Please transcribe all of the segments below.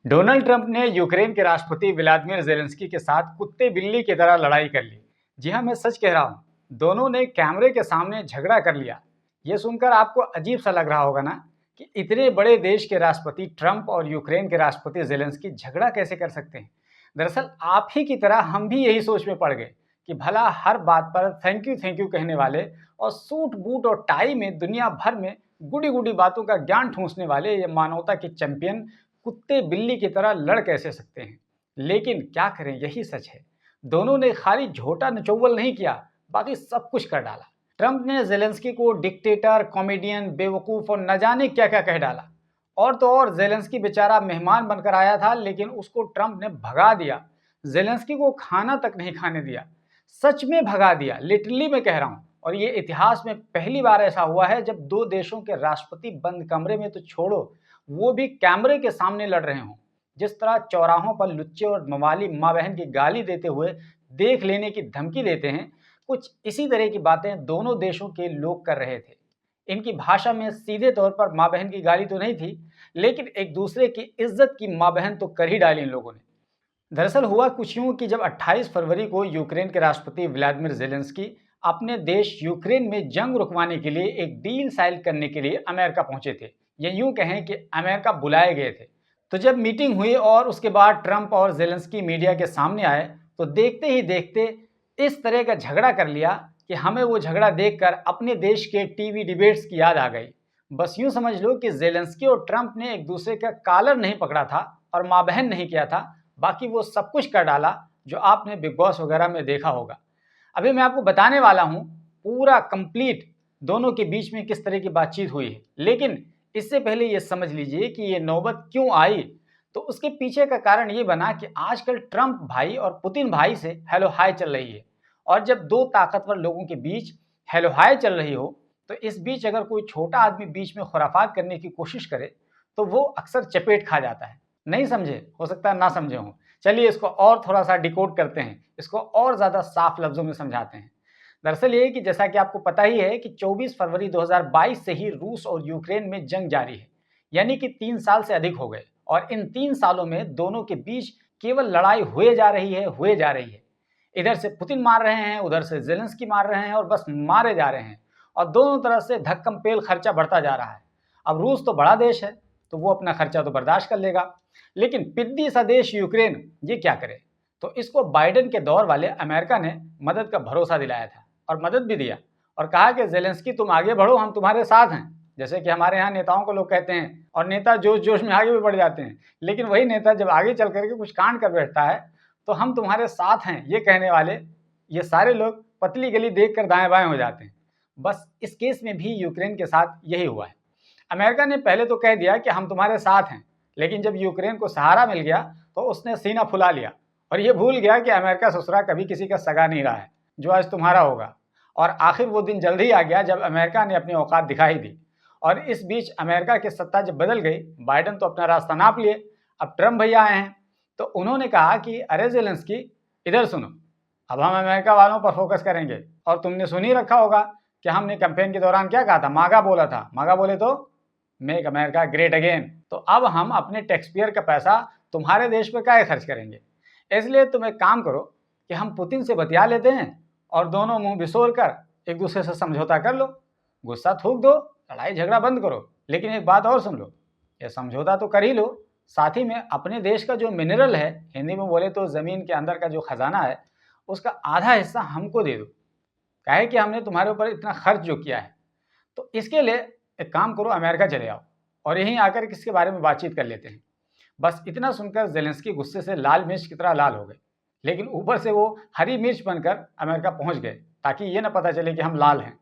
Donald Trump ने Ukraine के राष्ट्रपति व्लादिमीर जेलेंस्की के साथ कुत्ते बिल्ली की तरह लड़ाई कर ली। जी हाँ, मैं सच कह रहा हूँ। दोनों ने कैमरे के सामने झगड़ा कर लिया। ये सुनकर आपको अजीब सा लग रहा होगा ना कि इतने बड़े देश के राष्ट्रपति ट्रंप और यूक्रेन के राष्ट्रपति जेलेंस्की झगड़ा कैसे कर सकते हैं। दरअसल आप ही की तरह हम भी यही सोच में पड़ गए कि भला हर बात पर थैंक यू कहने वाले और सूट बूट और टाई में दुनिया भर में गुड़ी गुड़ी बातों का ज्ञान ठूंसने वाले ये मानवता के चैंपियन कुत्ते बिल्ली की तरह लड़ कैसे सकते हैं। लेकिन क्या करें, यही सच है। दोनों ने खाली झोटा निचोवल नहीं किया, बाकी सब कुछ कर डाला। ट्रंप ने जेलेंस्की को डिक्टेटर, कॉमेडियन, बेवकूफ और न जाने क्या क्या कह डाला। और तो और जेलेंस्की बेचारा मेहमान बनकर आया था, लेकिन उसको ट्रंप ने भगा दिया। जेलेंस्की को खाना तक नहीं खाने दिया। सच में भगा दिया, लिटरली मैं कह रहा हूं। और ये इतिहास में पहली बार ऐसा हुआ है जब दो देशों के राष्ट्रपति बंद कमरे में तो छोड़ो, वो भी कैमरे के सामने लड़ रहे हों। जिस तरह चौराहों पर लुच्चे और मवाली माँ बहन की गाली देते हुए देख लेने की धमकी देते हैं, कुछ इसी तरह की बातें दोनों देशों के लोग कर रहे थे। इनकी भाषा में सीधे तौर पर माँ बहन की गाली तो नहीं थी, लेकिन एक दूसरे की इज्जत की माँ बहन तो कर ही डाली इन लोगों ने। दरअसल हुआ कुछ यूं कि जब 28 फरवरी को यूक्रेन के राष्ट्रपति व्लादिमीर जेलेंस्की अपने देश यूक्रेन में जंग रुकवाने के लिए एक डील साइन करने के लिए अमेरिका पहुंचे थे, या यूं कहें कि अमेरिका बुलाए गए थे। तो जब मीटिंग हुई और उसके बाद ट्रंप और जेलेंस्की मीडिया के सामने आए, तो देखते ही देखते इस तरह का झगड़ा कर लिया कि हमें वो झगड़ा देखकर अपने देश के टीवी डिबेट्स की याद आ गई। बस यूं समझ लो कि जेलेंस्की और ट्रंप ने एक दूसरे का कॉलर नहीं पकड़ा था और माँ बहन नहीं किया था, बाकी वो सब कुछ कर डाला जो आपने बिग बॉस वगैरह में देखा होगा। अभी मैं आपको बताने वाला हूं पूरा कंप्लीट दोनों के बीच में किस तरह की बातचीत हुई है। लेकिन इससे पहले ये समझ लीजिए कि ये नौबत क्यों आई। तो उसके पीछे का कारण ये बना कि आजकल ट्रंप भाई और पुतिन भाई से हेलो हाय चल रही है। और जब दो ताकतवर लोगों के बीच हेलो हाय चल रही हो, तो इस बीच अगर कोई छोटा आदमी बीच में खुराफात करने की कोशिश करे, तो वो अक्सर चपेट खा जाता है। नहीं समझे? हो सकता है ना समझे हों। चलिए इसको और थोड़ा सा डिकोड करते हैं, इसको और ज़्यादा साफ लफ्ज़ों में समझाते हैं। दरअसल ये है कि जैसा कि आपको पता ही है कि 24 फरवरी 2022 से ही रूस और यूक्रेन में जंग जारी है, यानी कि 3 साल से अधिक हो गए। और इन 3 सालों में दोनों के बीच केवल लड़ाई हुए जा रही है। इधर से पुतिन मार रहे हैं, उधर से जेलेंस्की मार रहे हैं और बस मारे जा रहे हैं। और दोनों तरफ से धक्कम पेल खर्चा बढ़ता जा रहा है। अब रूस तो बड़ा देश है, तो वो अपना खर्चा तो बर्दाश्त कर लेगा, लेकिन पिद्दी सा देश यूक्रेन ये क्या करे। तो इसको बाइडेन के दौर वाले अमेरिका ने मदद का भरोसा दिलाया था और मदद भी दिया और कहा कि जेलेंस्की तुम आगे बढ़ो, हम तुम्हारे साथ हैं। जैसे कि हमारे यहाँ नेताओं को लोग कहते हैं, और नेता जोश जोश में आगे भी बढ़ जाते हैं। लेकिन वही नेता जब आगे चल करके कुछ कांड कर बैठता है, तो हम तुम्हारे साथ हैं ये कहने वाले ये सारे लोग पतली गली देख कर दाएं बाएं हो जाते हैं। बस इस केस में भी यूक्रेन के साथ यही हुआ है। अमेरिका ने पहले तो कह दिया कि हम तुम्हारे साथ हैं, लेकिन जब यूक्रेन को सहारा मिल गया तो उसने सीना फुला लिया और ये भूल गया कि अमेरिका ससुरा कभी किसी का सगा नहीं रहा है जो आज तुम्हारा होगा। और आखिर वो दिन जल्द ही आ गया जब अमेरिका ने अपनी औकात दिखा ही दी। और इस बीच अमेरिका की सत्ता जब बदल गई, बाइडेन तो अपना रास्ता नाप लिए। अब ट्रंप भैया आए हैं, तो उन्होंने कहा कि अरे जेलेंस्की इधर सुनो, अब हम अमेरिका वालों पर फोकस करेंगे। और तुमने सुन ही रखा होगा कि हमने कैंपेन के दौरान क्या कहा था, मागा बोला था। मागा बोले तो मेक अमेरिका ग्रेट अगेन। तो अब हम अपने टैक्स पेयर का पैसा तुम्हारे देश पे काहे खर्च करेंगे। इसलिए तुम एक काम करो कि हम पुतिन से बतिया लेते हैं और दोनों मुंह बिसोर कर एक दूसरे से समझौता कर लो, गुस्सा थूक दो, लड़ाई झगड़ा बंद करो। लेकिन एक बात और सुन लो, ये समझौता तो कर ही लो, साथ ही में अपने देश का जो मिनरल है, हिंदी में बोले तो ज़मीन के अंदर का जो खजाना है, उसका आधा हिस्सा हमको दे दो। काहे कि हमने तुम्हारे ऊपर इतना खर्च जो किया है। तो इसके लिए एक काम करो, अमेरिका चले आओ और यहीं आकर किसके बारे में बातचीत कर लेते हैं। बस इतना सुनकर जेलेंस्की गुस्से से लाल मिर्च की तरह लाल हो गए, लेकिन ऊपर से वो हरी मिर्च बनकर अमेरिका पहुंच गए ताकि ये ना पता चले कि हम लाल हैं।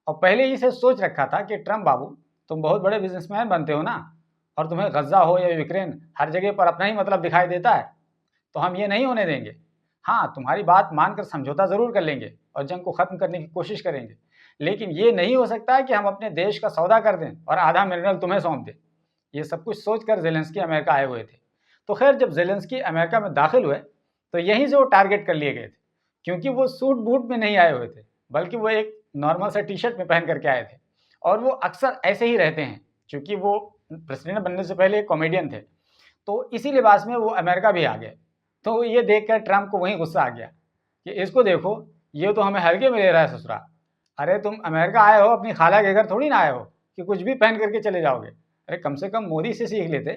और पहले ही से सोच रखा था कि ट्रंप बाबू तुम बहुत बड़े बिजनेसमैन बनते हो ना, और तुम्हें गजा हो या यूक्रेन हर जगह पर अपना ही मतलब दिखाई देता है, तो हम ये नहीं होने देंगे। हाँ, तुम्हारी बात मानकर समझौता ज़रूर कर लेंगे और जंग को ख़त्म करने की कोशिश करेंगे, लेकिन ये नहीं हो सकता है कि हम अपने देश का सौदा कर दें और आधा मिनरल तुम्हें सौंप दें। ये सब कुछ सोचकर जेलेंस्की अमेरिका आए हुए थे। तो खैर, जब जेलेंस्की अमेरिका में दाखिल हुए तो यहीं से वो टारगेट कर लिए गए थे, क्योंकि वो सूट बूट में नहीं आए हुए थे, बल्कि वो एक नॉर्मल सा टी शर्ट में पहन करके आए थे। और वो अक्सर ऐसे ही रहते हैं, क्योंकि वो प्रेसिडेंट बनने से पहले एक कॉमेडियन थे। तो इसी लिबास में वो अमेरिका भी आ गए। तो ये देखकर ट्रंप को वहीं गुस्सा आ गया कि इसको देखो, ये तो हमें हल्के में ले रहा है ससुरा। अरे तुम अमेरिका आए हो, अपनी खाला के घर थोड़ी ना आए हो कि कुछ भी पहन करके चले जाओगे। अरे कम से कम मोदी से सीख लेते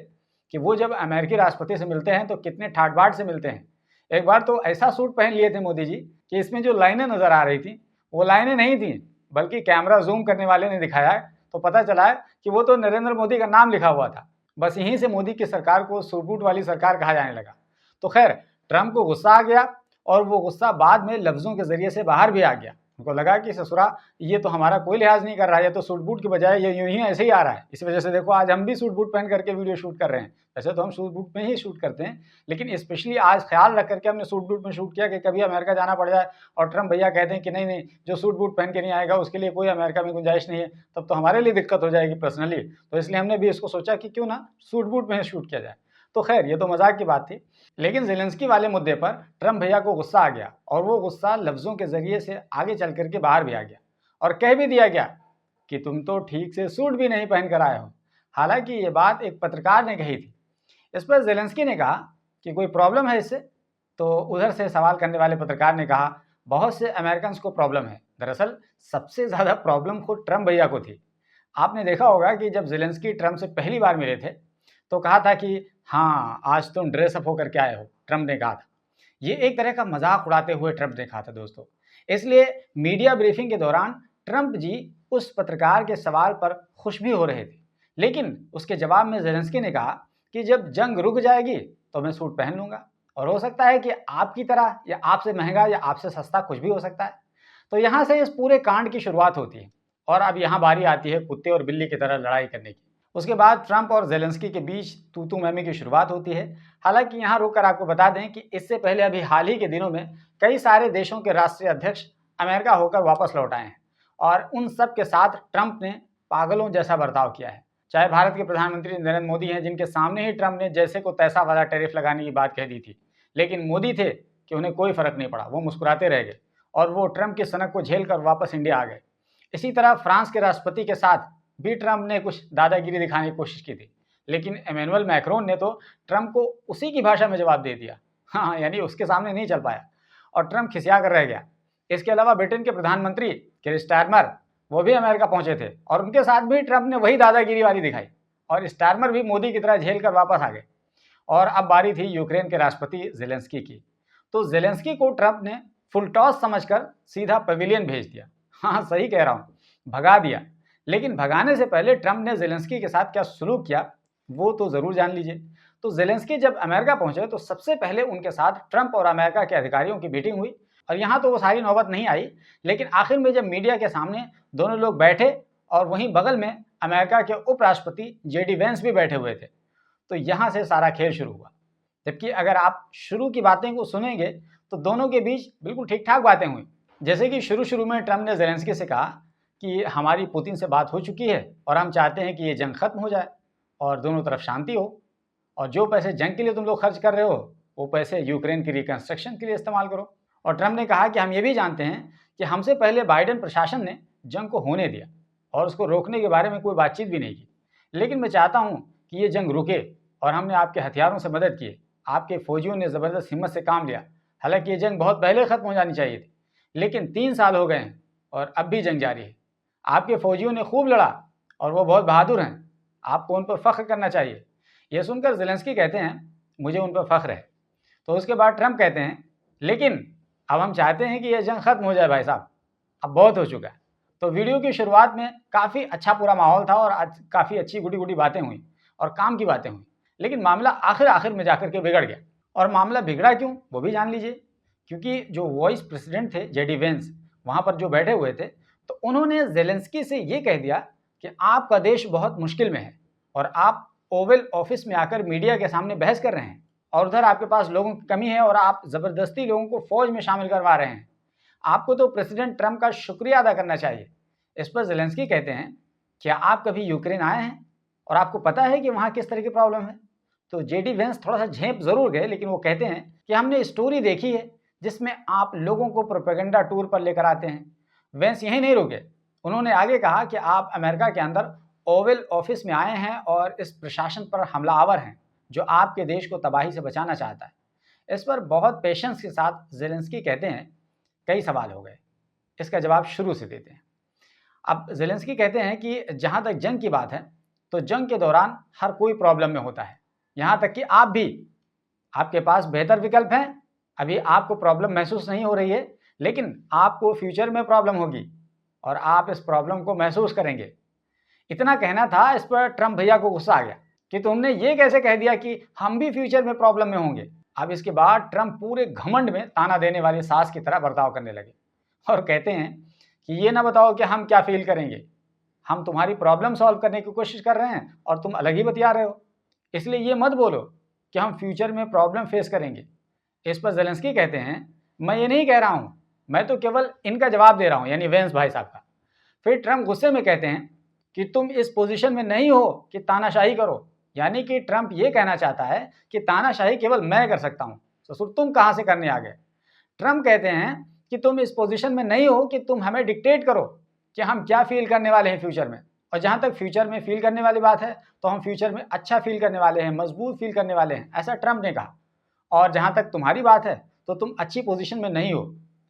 कि वो जब अमेरिकी राष्ट्रपति से मिलते हैं तो कितने ठाट बाट से मिलते हैं। एक बार तो ऐसा सूट पहन लिए थे मोदी जी कि इसमें जो लाइनें नजर आ रही थी वो लाइनें नहीं थी, बल्कि कैमरा जूम करने वाले ने दिखाया तो पता चला है कि वो तो नरेंद्र मोदी का नाम लिखा हुआ था। बस यहीं से मोदी की सरकार को सूट बूट वाली सरकार कहा जाने लगा। तो खैर, ट्रंप को गुस्सा आ गया और वो गुस्सा बाद में लफ्जों के जरिए से बाहर भी आ गया। उनको लगा कि ससुरा ये तो हमारा कोई लिहाज नहीं कर रहा है, ये तो सूट बूट की बजाय ये यूं ही ऐसे ही आ रहा है। इस वजह से देखो आज हम भी सूट बूट पहन करके वीडियो शूट कर रहे हैं। वैसे तो हम सूट बूट में ही शूट करते हैं, लेकिन स्पेशली आज ख्याल रख करके हमने सूट बूट में शूट किया कि कभी अमेरिका जाना पड़ जाए और ट्रंप भैया कहते हैं कि नहीं नहीं, जो सूट बूट पहन के नहीं आएगा उसके लिए कोई अमेरिका में गुंजाइश नहीं है, तब तो हमारे लिए दिक्कत हो जाएगी पर्सनली। तो इसलिए हमने भी इसको सोचा कि क्यों ना सूट बूट में शूट किया जाए। तो खैर, ये तो मजाक की बात थी, लेकिन ज़ेलेंस्की वाले मुद्दे पर ट्रंप भैया को गुस्सा आ गया और वो गुस्सा लफ्ज़ों के ज़रिए से आगे चल करके बाहर भी आ गया और कह भी दिया गया कि तुम तो ठीक से सूट भी नहीं पहन कर आए हो। हालांकि ये बात एक पत्रकार ने कही थी। इस पर ज़ेलेंस्की ने कहा कि कोई प्रॉब्लम है इससे? तो उधर से सवाल करने वाले पत्रकार ने कहा बहुत से अमेरिकन को प्रॉब्लम है। दरअसल सबसे ज़्यादा प्रॉब्लम खुद ट्रंप भैया को थी। आपने देखा होगा कि जब ज़ेलेंस्की ट्रंप से पहली बार मिले थे तो कहा था कि हाँ आज तुम ड्रेसअप होकर के आए हो, ट्रंप ने कहा था। ये एक तरह का मजाक उड़ाते हुए ट्रंप ने कहा था दोस्तों। इसलिए मीडिया ब्रीफिंग के दौरान ट्रंप जी उस पत्रकार के सवाल पर खुश भी हो रहे थे, लेकिन उसके जवाब में ज़ेलेंस्की ने कहा कि जब जंग रुक जाएगी तो मैं सूट पहन लूंगा, और हो सकता है कि आपकी तरह या आपसे महंगा या आपसे सस्ता कुछ भी हो सकता है। तो यहाँ से इस पूरे कांड की शुरुआत होती है और अब यहाँ बारी आती है कुत्ते और बिल्ली की तरह लड़ाई करने की। उसके बाद ट्रंप और ज़ेलेंस्की के बीच तू मैमे की शुरुआत होती है। हालांकि यहाँ रुककर आपको बता दें कि इससे पहले अभी हाल ही के दिनों में कई सारे देशों के राष्ट्रीय अध्यक्ष अमेरिका होकर वापस लौट आए हैं और उन सब के साथ ट्रंप ने पागलों जैसा बर्ताव किया है। चाहे भारत के प्रधानमंत्री नरेंद्र मोदी हैं, जिनके सामने ही ट्रंप ने जैसे को तैसा वाला टैरिफ लगाने की बात कह दी थी, लेकिन मोदी थे कि उन्हें कोई फर्क नहीं पड़ा, वो मुस्कुराते रह गए और वो ट्रंप की सनक को झेल कर वापस इंडिया आ गए। इसी तरह फ्रांस के राष्ट्रपति के साथ भी ट्रंप ने कुछ दादागिरी दिखाने की कोशिश की थी, लेकिन इमैनुअल मैक्रोन ने तो ट्रंप को उसी की भाषा में जवाब दे दिया। हाँ, यानी उसके सामने नहीं चल पाया और ट्रंप खिसिया कर रह गया। इसके अलावा ब्रिटेन के प्रधानमंत्री कीर स्टारमर वो भी अमेरिका पहुंचे थे और उनके साथ भी ट्रंप ने वही दादागिरी वाली दिखाई और स्टारमर भी मोदी की तरह झेल कर वापस आ गए। और अब बारी थी यूक्रेन के राष्ट्रपति ज़ेलेंस्की की। तो ज़ेलेंस्की को ट्रंप ने फुल टॉस समझकर सीधा पवेलियन भेज दिया। हाँ, सही कह रहा हूँ, भगा दिया। लेकिन भगाने से पहले ट्रंप ने ज़ेलेंस्की के साथ क्या सलूक किया वो तो ज़रूर जान लीजिए। तो ज़ेलेंस्की जब अमेरिका पहुंचे तो सबसे पहले उनके साथ ट्रंप और अमेरिका के अधिकारियों की मीटिंग हुई और यहाँ तो वो सारी नौबत नहीं आई, लेकिन आखिर में जब मीडिया के सामने दोनों लोग बैठे और वहीं बगल में अमेरिका के उपराष्ट्रपति जेडी वेंस भी बैठे हुए थे, तो यहाँ से सारा खेल शुरू हुआ। जबकि अगर आप शुरू की बातें को सुनेंगे तो दोनों के बीच बिल्कुल ठीक ठाक बातें हुई। जैसे कि शुरू में ट्रंप ने ज़ेलेंस्की से कहा कि हमारी पुतिन से बात हो चुकी है और हम चाहते हैं कि ये जंग खत्म हो जाए और दोनों तरफ शांति हो, और जो पैसे जंग के लिए तुम लोग खर्च कर रहे हो वो पैसे यूक्रेन की रिकंस्ट्रक्शन के लिए इस्तेमाल करो। और ट्रंप ने कहा कि हम ये भी जानते हैं कि हमसे पहले बाइडेन प्रशासन ने जंग को होने दिया और उसको रोकने के बारे में कोई बातचीत भी नहीं की, लेकिन मैं चाहता हूँ कि ये जंग रुके और हमने आपके हथियारों से मदद की, आपके फौजियों ने ज़बरदस्त हिम्मत से काम लिया। हालांकि ये जंग बहुत पहले ख़त्म हो जानी चाहिए थी, लेकिन 3 साल हो गए हैं और अब भी जंग जारी है। आपके फौजियों ने खूब लड़ा और वो बहुत बहादुर हैं, आपको उन पर फ़ख्र करना चाहिए। यह सुनकर ज़ेलेंस्की कहते हैं मुझे उन पर फ़ख्र है। तो उसके बाद ट्रंप कहते हैं लेकिन अब हम चाहते हैं कि यह जंग ख़त्म हो जाए भाई साहब, अब बहुत हो चुका है। तो वीडियो की शुरुआत में काफ़ी अच्छा पूरा माहौल था और आज काफ़ी अच्छी गुडी बातें हुई और काम की बातें हुई, लेकिन मामला आखिर में जाकर के बिगड़ गया। और मामला बिगड़ा क्यों वो भी जान लीजिए। क्योंकि जो वाइस प्रेसिडेंट थे जेडी वेंस वहाँ पर जो बैठे हुए थे, तो उन्होंने ज़ेलेंस्की से ये कह दिया कि आपका देश बहुत मुश्किल में है और आप ओवल ऑफिस में आकर मीडिया के सामने बहस कर रहे हैं और उधर आपके पास लोगों की कमी है और आप ज़बरदस्ती लोगों को फ़ौज में शामिल करवा रहे हैं। आपको तो प्रेसिडेंट ट्रंप का शुक्रिया अदा करना चाहिए। इस पर ज़ेलेंस्की कहते हैं क्या आप कभी यूक्रेन आए हैं और आपको पता है कि वहाँ किस तरह की प्रॉब्लम है? तो जेडी वेंस थोड़ा सा झेप ज़रूर गए, लेकिन वो कहते हैं कि हमने स्टोरी देखी है जिसमें आप लोगों को प्रोपेगेंडा टूर पर लेकर आते हैं। वेंस यहीं नहीं रुके, उन्होंने आगे कहा कि आप अमेरिका के अंदर ओवल ऑफिस में आए हैं और इस प्रशासन पर हमलावर हैं, जो आपके देश को तबाही से बचाना चाहता है। इस पर बहुत पेशेंस के साथ ज़ेलेंस्की कहते हैं, कई सवाल हो गए, इसका जवाब शुरू से देते हैं। अब ज़ेलेंस्की कहते हैं कि जहाँ तक जंग की बात है, तो जंग के दौरान हर कोई प्रॉब्लम में होता है, यहाँ तक कि आप भी। आपके पास बेहतर विकल्प हैं, अभी आपको प्रॉब्लम महसूस नहीं हो रही है, लेकिन आपको फ्यूचर में प्रॉब्लम होगी और आप इस प्रॉब्लम को महसूस करेंगे। इतना कहना था, इस पर ट्रंप भैया को गुस्सा आ गया कि तुमने ये कैसे कह दिया कि हम भी फ्यूचर में प्रॉब्लम में होंगे। अब इसके बाद ट्रंप पूरे घमंड में ताना देने वाली सास की तरह बर्ताव करने लगे और कहते हैं कि ये ना बताओ कि हम क्या फील करेंगे, हम तुम्हारी प्रॉब्लम सॉल्व करने की कोशिश कर रहे हैं और तुम अलग ही बतिया रहे हो, इसलिए ये मत बोलो कि हम फ्यूचर में प्रॉब्लम फेस करेंगे। इस पर ज़ेलेंस्की कहते हैं, मैं ये नहीं कह रहा हूँ, मैं तो केवल इनका जवाब दे रहा हूँ, यानी वेंस भाई साहब का। फिर ट्रंप गुस्से में कहते हैं कि तुम इस पोजीशन में नहीं हो कि तानाशाही करो, यानी कि ट्रंप ये कहना चाहता है कि तानाशाही केवल मैं कर सकता हूँ, ससुर तुम कहाँ से करने आ गए। ट्रंप कहते हैं कि तुम इस पोजीशन में नहीं हो कि तुम हमें डिक्टेट करो कि हम क्या फील करने वाले हैं फ्यूचर में। और जहाँ तक फ्यूचर में फील करने वाली बात है, तो हम फ्यूचर में अच्छा फील करने वाले हैं, मजबूत फील करने वाले हैं, ऐसा ट्रंप ने कहा। और जहाँ तक तुम्हारी बात है, तो तुम अच्छी पोजीशन में नहीं हो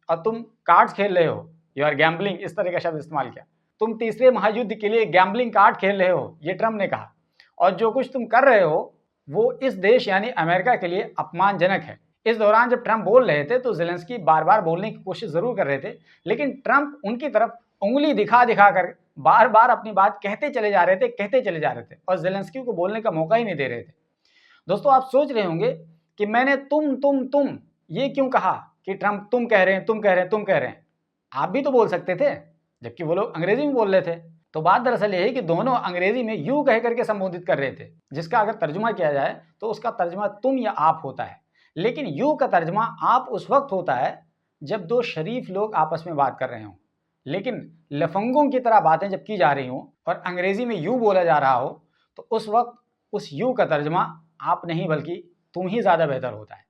और तुम कार्ड्स खेल रहे हो, यू आर गैम्बलिंग, इस तरह का शब्द इस्तेमाल किया। तुम तीसरे महायुद्ध के लिए गैम्बलिंग कार्ड खेल रहे हो, ये ट्रंप ने कहा। और जो कुछ तुम कर रहे हो वो इस देश यानी अमेरिका के लिए अपमानजनक है। इस दौरान जब ट्रंप बोल रहे थे तो ज़ेलेंस्की बार बार बोलने की कोशिश जरूर कर रहे थे, लेकिन ट्रंप उनकी तरफ उंगली दिखा दिखा कर बार बार अपनी बात कहते चले जा रहे थे और ज़ेलेंस्की को बोलने का मौका ही नहीं दे रहे थे। दोस्तों, आप सोच रहे होंगे कि मैंने तुम ये क्यों कहा कि ट्रंप तुम कह रहे हैं। आप भी तो बोल सकते थे, जबकि वो लोग अंग्रेजी में बोल रहे थे। तो बात दरअसल ये है कि दोनों अंग्रेजी में यू कह करके संबोधित कर रहे थे, जिसका अगर तर्जुमा किया जाए तो उसका तर्जुमा तुम या आप होता है। लेकिन यू का तर्जुमा आप उस वक्त होता है जब दो शरीफ लोग आपस में बात कर रहे हों, लेकिन लफंगों की तरह बातें जब की जा रही हों और अंग्रेजी में यू बोला जा रहा हो, तो उस वक्त उस यू का तर्जुमा आप नहीं बल्कि तुम ही ज़्यादा बेहतर होता है।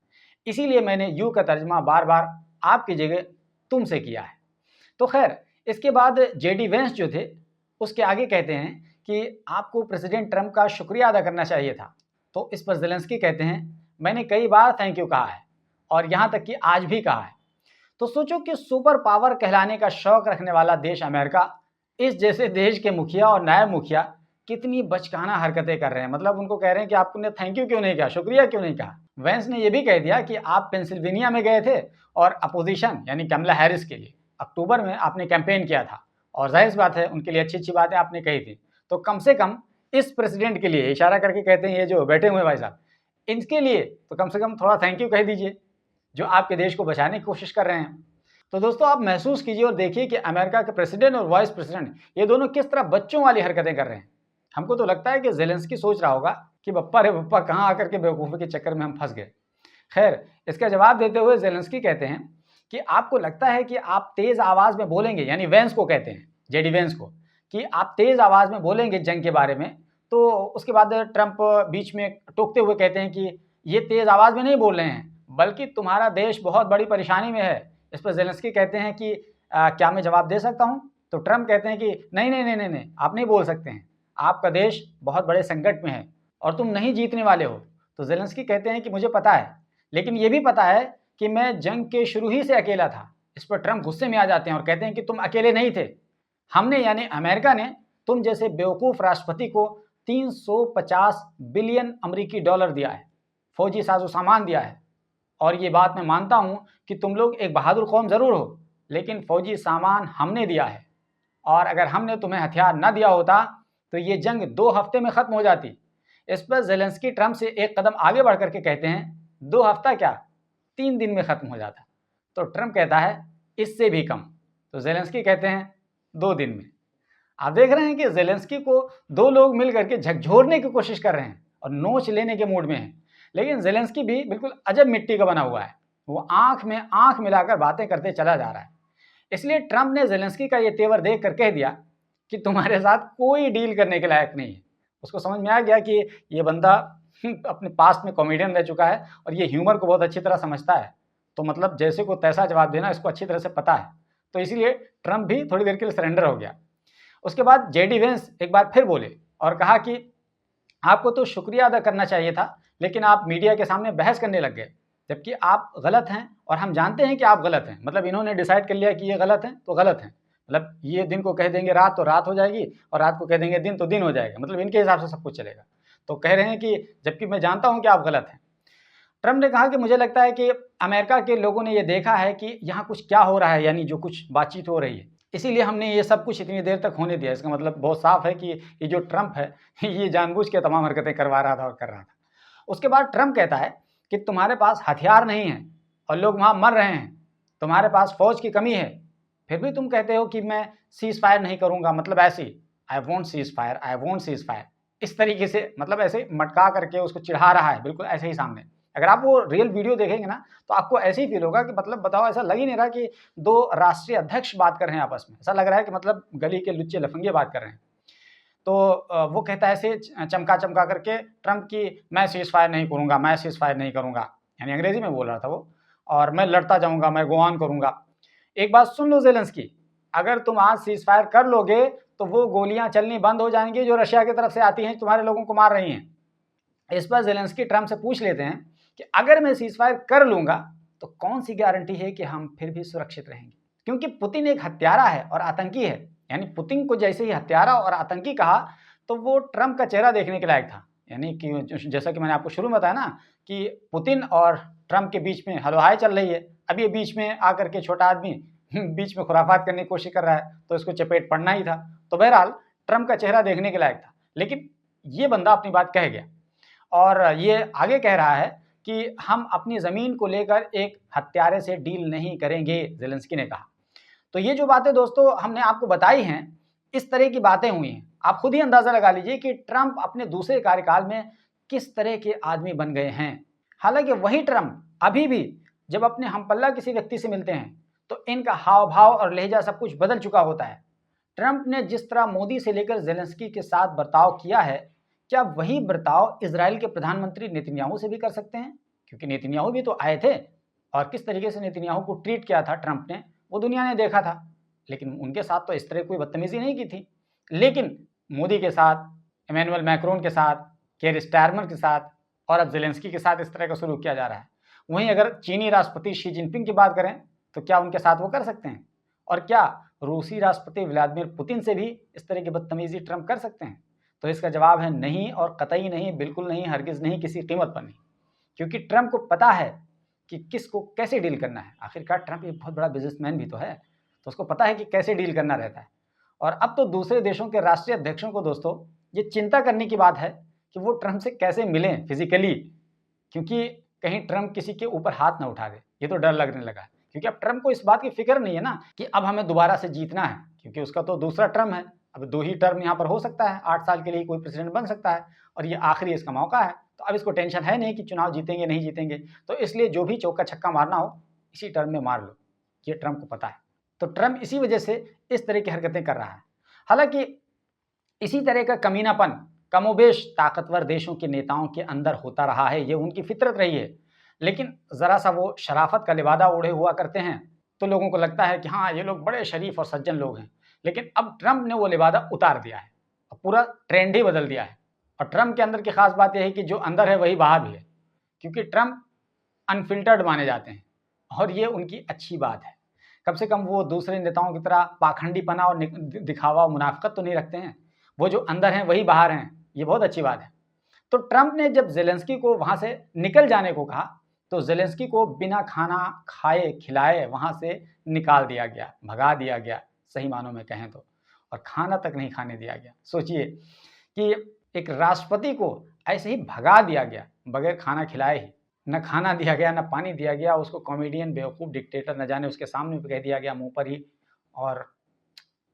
इसीलिए मैंने यू का तर्जुमा बार बार आपकी जगह तुमसे किया है। तो खैर, इसके बाद जेडी वेंस जो थे उसके आगे कहते हैं कि आपको प्रेसिडेंट ट्रंप का शुक्रिया अदा करना चाहिए था। तो इस पर ज़ेलेंस्की कहते हैं, मैंने कई बार थैंक यू कहा है और यहाँ तक कि आज भी कहा है। तो सोचो कि सुपर पावर कहलाने का शौक रखने वाला देश अमेरिका, इस जैसे देश के मुखिया और नायब मुखिया कितनी बचकाना हरकतें कर रहे हैं। मतलब उनको कह रहे हैं कि आपने थैंक यू क्यों नहीं कहा, शुक्रिया क्यों नहीं कहा। वेंस ने यह भी कह दिया कि आप पेंसिल्वेनिया में गए थे और अपोजिशन यानी कमला हैरिस के लिए अक्टूबर में आपने कैंपेन किया था और जाहिर सी बात है उनके लिए अच्छी अच्छी बातें आपने कही थी। तो कम से कम इस प्रेसिडेंट के लिए, इशारा करके कहते हैं ये जो बैठे हुए भाई साहब, इनके लिए तो कम से कम थोड़ा थैंक यू कह दीजिए, जो आपके देश को बचाने की कोशिश कर रहे हैं। तो दोस्तों, आप महसूस कीजिए और देखिए कि अमेरिका के प्रेसिडेंट और वाइस प्रेसिडेंट ये दोनों किस तरह बच्चों वाली हरकतें कर रहे हैं। हमको तो लगता है कि ज़ेलेंस्की सोच रहा होगा कि बप्पा रे बप्पा, कहाँ आकर के बेवकूफ़ी के चक्कर में हम फंस गए। खैर, इसका जवाब देते हुए ज़ेलेंस्की कहते हैं कि आपको लगता है कि आप तेज़ आवाज़ में बोलेंगे, यानी वेंस को कहते हैं, जेडी वेंस को, कि आप तेज़ आवाज़ में बोलेंगे जंग के बारे में। तो उसके बाद ट्रंप बीच में टोकते हुए कहते हैं कि ये तेज़ आवाज़ में नहीं बोल रहे हैं, बल्कि तुम्हारा देश बहुत बड़ी परेशानी में है। इस पर ज़ेलेंस्की कहते हैं कि क्या मैं जवाब दे सकता हूँ। तो ट्रंप कहते हैं कि नहीं, आप नहीं बोल सकते हैं, आपका देश बहुत बड़े संकट में है और तुम नहीं जीतने वाले हो। तो ज़ेलेंस्की कहते हैं कि मुझे पता है, लेकिन ये भी पता है कि मैं जंग के शुरू ही से अकेला था। इस पर ट्रंप गुस्से में आ जाते हैं और कहते हैं कि तुम अकेले नहीं थे, हमने यानी अमेरिका ने तुम जैसे बेवकूफ़ राष्ट्रपति को 350 बिलियन अमेरिकी डॉलर दिया है, फौजी साजो सामान दिया है। और ये बात मैं मानता हूँ कि तुम लोग एक बहादुर कौम ज़रूर हो, लेकिन फौजी सामान हमने दिया है और अगर हमने तुम्हें हथियार न दिया होता तो ये जंग 2 हफ्ते में ख़त्म हो जाती। इस पर ज़ेलेंस्की ट्रंप से एक कदम आगे बढ़ करके कहते हैं, 2 हफ्ता क्या, 3 दिन में ख़त्म हो जाता। तो ट्रंप कहता है इससे भी कम। तो ज़ेलेंस्की कहते हैं 2 दिन में। आप देख रहे हैं कि ज़ेलेंस्की को 2 लोग मिल करके झकझोरने की कोशिश कर रहे हैं और नोच लेने के मूड में हैं। लेकिन ज़ेलेंस्की भी बिल्कुल अजब मिट्टी का बना हुआ है, वो आंख में आंख मिलाकर बातें करते चला जा रहा है। इसलिए ट्रंप ने ज़ेलेंस्की का ये तेवर देख कर कह दिया कि तुम्हारे साथ कोई डील करने के लायक नहीं है। उसको समझ में आ गया कि ये बंदा अपने पास्ट में कॉमेडियन रह चुका है और ये ह्यूमर को बहुत अच्छी तरह समझता है। तो मतलब जैसे को तैसा जवाब देना इसको अच्छी तरह से पता है। तो इसीलिए ट्रंप भी थोड़ी देर के लिए सरेंडर हो गया। उसके बाद जेडी वेंस एक बार फिर बोले और कहा कि आपको तो शुक्रिया अदा करना चाहिए था लेकिन आप मीडिया के सामने बहस करने लग गए, जबकि आप गलत हैं और हम जानते हैं कि आप गलत हैं। मतलब इन्होंने डिसाइड कर लिया कि ये गलत हैं तो गलत हैं। मतलब ये दिन को कह देंगे रात तो रात हो जाएगी, और रात को कह देंगे दिन तो दिन हो जाएगा। मतलब इनके हिसाब से सब कुछ चलेगा। तो कह रहे हैं कि जबकि मैं जानता हूं कि आप गलत हैं। ट्रम्प ने कहा कि मुझे लगता है कि अमेरिका के लोगों ने ये देखा है कि यहाँ कुछ क्या हो रहा है, यानी जो कुछ बातचीत हो रही है, इसीलिए हमने ये सब कुछ इतनी देर तक होने दिया। इसका मतलब बहुत साफ है कि ये जो ट्रम्प है ये जानबूझ के तमाम हरकतें करवा रहा था और कर रहा था। उसके बाद ट्रम्प कहता है कि तुम्हारे पास हथियार नहीं है और लोग वहाँ मर रहे हैं, तुम्हारे पास फौज की कमी है, फिर भी तुम कहते हो कि मैं सीज फायर नहीं करूँगा। मतलब ऐसे ही, I want cease fire, I want cease fire, इस तरीके से मतलब ऐसे मटका करके उसको चिढ़ा रहा है, बिल्कुल ऐसे ही सामने। अगर आप वो रियल वीडियो देखेंगे ना तो आपको ऐसे ही फील होगा कि मतलब बताओ, ऐसा लग ही नहीं रहा कि दो राष्ट्रीय अध्यक्ष बात कर रहे हैं आपस में। ऐसा लग रहा है कि मतलब गली के लुच्चे लफंगे बात कर रहे हैं। तो वो कहता है ऐसे चमका चमका करके ट्रम्प की, मैं सीज फायर नहीं करूँगा, मैं सीज फायर नहीं करूँगा, यानी अंग्रेजी में बोल रहा था वो, और मैं लड़ता जाऊँगा, मैं गो ऑन करूँगा। एक बात सुन लो ज़ेलेंस्की, अगर तुम आज सीज फायर कर लोगे तो वो गोलियां चलनी बंद हो जाएंगी जो रशिया की तरफ से आती हैं, तुम्हारे लोगों को मार रही हैं। इस पर ज़ेलेंस्की ट्रम्प से पूछ लेते हैं कि अगर मैं सीज फायर कर लूँगा तो कौन सी गारंटी है कि हम फिर भी सुरक्षित रहेंगे, क्योंकि पुतिन एक हत्यारा है और आतंकी है। यानी पुतिन को जैसे ही हत्यारा और आतंकी कहा तो वो ट्रम्प का चेहरा देखने के लायक था। यानी कि जैसा कि मैंने आपको शुरू में बताया ना कि पुतिन और ट्रम्प के बीच में हलवाई चल रही है। अभी ये बीच में आकर के छोटा आदमी बीच में खुराफात करने की कोशिश कर रहा है, तो इसको चपेट पड़ना ही था। तो बहरहाल ट्रम्प का चेहरा देखने के लायक था, लेकिन ये बंदा अपनी बात कह गया और ये आगे कह रहा है कि हम अपनी ज़मीन को लेकर एक हत्यारे से डील नहीं करेंगे, ज़ेलेंस्की ने कहा। तो ये जो बातें दोस्तों हमने आपको बताई हैं, इस तरह की बातें हुई हैं। आप खुद ही अंदाज़ा लगा लीजिए कि ट्रम्प अपने दूसरे कार्यकाल में किस तरह के आदमी बन गए हैं। हालांकि वही ट्रम्प अभी भी जब अपने हमपल्ला किसी व्यक्ति से मिलते हैं तो इनका हाव भाव और लहजा सब कुछ बदल चुका होता है। ट्रम्प ने जिस तरह मोदी से लेकर ज़ेलेंस्की के साथ बर्ताव किया है, क्या वही बर्ताव इजराइल के प्रधानमंत्री नेतन्याहू से भी कर सकते हैं? क्योंकि नेतन्याहू भी तो आए थे और किस तरीके से नेतन्याहू को ट्रीट किया था ट्रम्प ने, वो दुनिया ने देखा था। लेकिन उनके साथ तो इस तरह कोई बदतमीजी नहीं की थी। लेकिन मोदी के साथ, इमैनुअल मैक्रोन के साथ, केयर स्टारमर के साथ और अब ज़ेलेंस्की के साथ इस तरह का सलूक किया जा रहा है। वहीं अगर चीनी राष्ट्रपति शी जिनपिंग की बात करें तो क्या उनके साथ वो कर सकते हैं? और क्या रूसी राष्ट्रपति व्लादिमीर पुतिन से भी इस तरह की बदतमीजी ट्रम्प कर सकते हैं? तो इसका जवाब है नहीं, और कतई नहीं, बिल्कुल नहीं, हरगिज़ नहीं, किसी कीमत पर नहीं। क्योंकि ट्रम्प को पता है कि किसको कैसे डील करना है। आखिरकार ट्रम्प एक बहुत बड़ा बिजनेसमैन भी तो है, तो उसको पता है कि कैसे डील करना रहता है। और अब तो दूसरे देशों के राष्ट्रीय अध्यक्षों को दोस्तों ये चिंता करने की बात है कि वो ट्रम्प से कैसे मिलें फिजिकली, क्योंकि कहीं ट्रम्प किसी के ऊपर हाथ ना उठा दे। ये तो डर लगने लगा है, क्योंकि अब ट्रम्प को इस बात की फिक्र नहीं है ना कि अब हमें दोबारा से जीतना है, क्योंकि उसका तो दूसरा टर्म है। अब 2 ही टर्म यहाँ पर हो सकता है, 8 साल के लिए कोई प्रेसिडेंट बन सकता है और ये आखिरी इसका मौका है। तो अब इसको टेंशन है नहीं कि चुनाव जीतेंगे नहीं जीतेंगे, तो इसलिए जो भी चौका छक्का मारना हो इसी टर्म में मार लो, ये ट्रम्प को पता है। तो ट्रम्प इसी वजह से इस तरह की हरकतें कर रहा है। हालांकि इसी तरह का कमीनापन कमोबेश ताकतवर देशों के नेताओं के अंदर होता रहा है, ये उनकी फितरत रही है। लेकिन ज़रा सा वो शराफत का लिबादा ओढ़े हुआ करते हैं तो लोगों को लगता है कि हाँ, ये लोग बड़े शरीफ और सज्जन लोग हैं। लेकिन अब ट्रम्प ने वो लिबादा उतार दिया है, अब पूरा ट्रेंड ही बदल दिया है। और ट्रम्प के अंदर की खास बात यह है कि जो अंदर है वही बाहर भी है, क्योंकि ट्रम्प अनफिल्टर्ड माने जाते हैं और ये उनकी अच्छी बात है। कम से कम वो दूसरे नेताओं की तरह पाखंडीपना और दिखावा और मुनाफिकत तो नहीं रखते हैं। वो जो अंदर हैं वही बाहर हैं, ये बहुत अच्छी बात है। तो ट्रम्प ने जब ज़ेलेंस्की को वहाँ से निकल जाने को कहा तो ज़ेलेंस्की को बिना खाना खाए खिलाए वहाँ से निकाल दिया गया, भगा दिया गया, सही मानों में कहें तो। और खाना तक नहीं खाने दिया गया। सोचिए कि एक राष्ट्रपति को ऐसे ही भगा दिया गया बगैर खाना खिलाए ही, न खाना दिया गया न पानी दिया गया। उसको कॉमेडियन, बेवकूफ़, डिक्टेटर न जाने उसके सामने कह दिया गया मुँह पर ही, और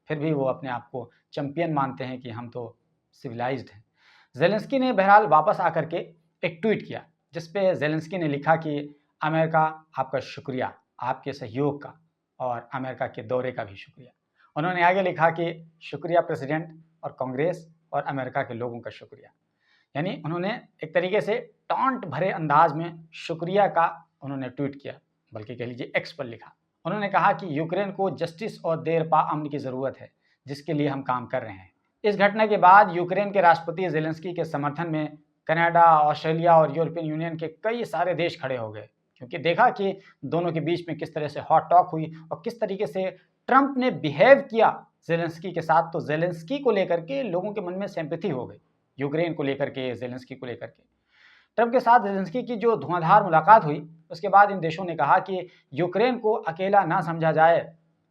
फिर भी वो अपने आप को चैंपियन मानते हैं कि हम तो सिविलाइज्ड हैं। ज़ेलेंस्की ने बहरहाल वापस आकर के एक ट्वीट किया जिस पे ज़ेलेंस्की ने लिखा कि अमेरिका आपका शुक्रिया, आपके सहयोग का और अमेरिका के दौरे का भी शुक्रिया। उन्होंने आगे लिखा कि शुक्रिया प्रेसिडेंट और कांग्रेस और अमेरिका के लोगों का शुक्रिया। यानी उन्होंने एक तरीके से टॉन्ट भरे अंदाज में शुक्रिया का उन्होंने ट्वीट किया, बल्कि कह लीजिए एक्स पर लिखा। उन्होंने कहा कि यूक्रेन को जस्टिस और देर पा अमन की ज़रूरत है, जिसके लिए हम काम कर रहे हैं। इस घटना के बाद यूक्रेन के राष्ट्रपति ज़ेलेंस्की के समर्थन में कनाडा, ऑस्ट्रेलिया और यूरोपियन यूनियन के कई सारे देश खड़े हो गए, क्योंकि देखा कि दोनों के बीच में किस तरह से हॉट टॉक हुई और किस तरीके से ट्रंप ने बिहेव किया ज़ेलेंस्की के साथ। तो ज़ेलेंस्की को लेकर के लोगों के मन में सिंपैथी हो गई, यूक्रेन को लेकर के, ज़ेलेंस्की को लेकर के। ट्रंप के साथ ज़ेलेंस्की की जो धुआंधार मुलाकात हुई, उसके बाद इन देशों ने कहा कि यूक्रेन को अकेला ना समझा जाए।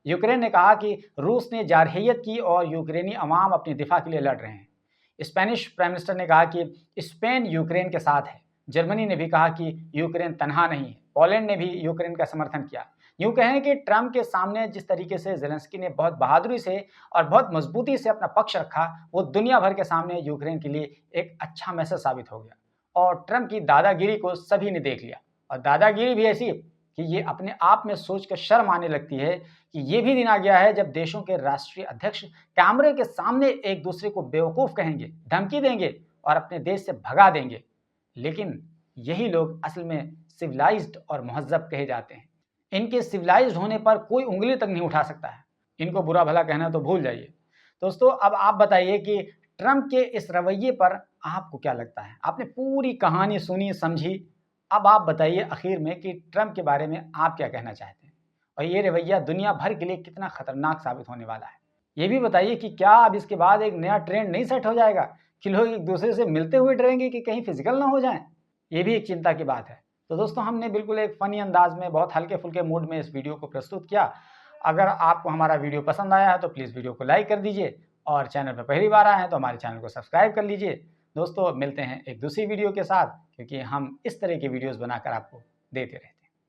यूक्रेन ने कहा कि रूस ने जारहियत की और यूक्रेनी अवाम अपने दिफा के लिए लड़ रहे हैं। स्पेनिश प्राइम मिनिस्टर ने कहा कि स्पेन यूक्रेन के साथ है। जर्मनी ने भी कहा कि यूक्रेन तनहा नहीं है। पोलैंड ने भी यूक्रेन का समर्थन किया। यूं कहें कि ट्रंप के सामने जिस तरीके से ज़ेलेंस्की ने बहुत बहादुरी से और बहुत मजबूती से अपना पक्ष रखा, वो दुनिया भर के सामने यूक्रेन के लिए एक अच्छा मैसेज साबित हो गया। और ट्रंप की दादागिरी को सभी ने देख लिया, और दादागिरी भी ऐसी कि ये अपने आप में सोच कर शर्म आने लगती है कि ये भी दिन आ गया है जब देशों के राष्ट्रीय अध्यक्ष कैमरे के सामने एक दूसरे को बेवकूफ़ कहेंगे, धमकी देंगे और अपने देश से भगा देंगे। लेकिन यही लोग असल में सिविलाइज्ड और महज़्ज़ब कहे जाते हैं। इनके सिविलाइज्ड होने पर कोई उँगली तक नहीं उठा सकता है। इनको बुरा भला कहना तो भूल जाइए। दोस्तों, अब आप बताइए कि ट्रंप के इस रवैये पर आपको क्या लगता है? आपने पूरी कहानी सुनी, समझी। अब आप बताइए आखिर में कि ट्रंप के बारे में आप क्या कहना चाहते हैं? और ये रवैया दुनिया भर के लिए कितना खतरनाक साबित होने वाला है? ये भी बताइए कि क्या अब इसके बाद एक नया ट्रेंड नहीं सेट हो जाएगा कि लोग एक दूसरे से मिलते हुए डरेंगे कि कहीं फिजिकल ना हो जाएं? ये भी एक चिंता की बात है। तो दोस्तों, हमने बिल्कुल एक फ़नी अंदाज में, बहुत हल्के-फुल्के मूड में इस वीडियो को प्रस्तुत किया। अगर आपको हमारा वीडियो पसंद आया है तो प्लीज़ वीडियो को लाइक कर दीजिए, और चैनल पर पहली बार आए हैं तो हमारे चैनल को सब्सक्राइब कर लीजिए। दोस्तों, मिलते हैं एक दूसरी वीडियो के साथ, क्योंकि हम इस तरह की वीडियोज़ बनाकर आपको देते रहते हैं।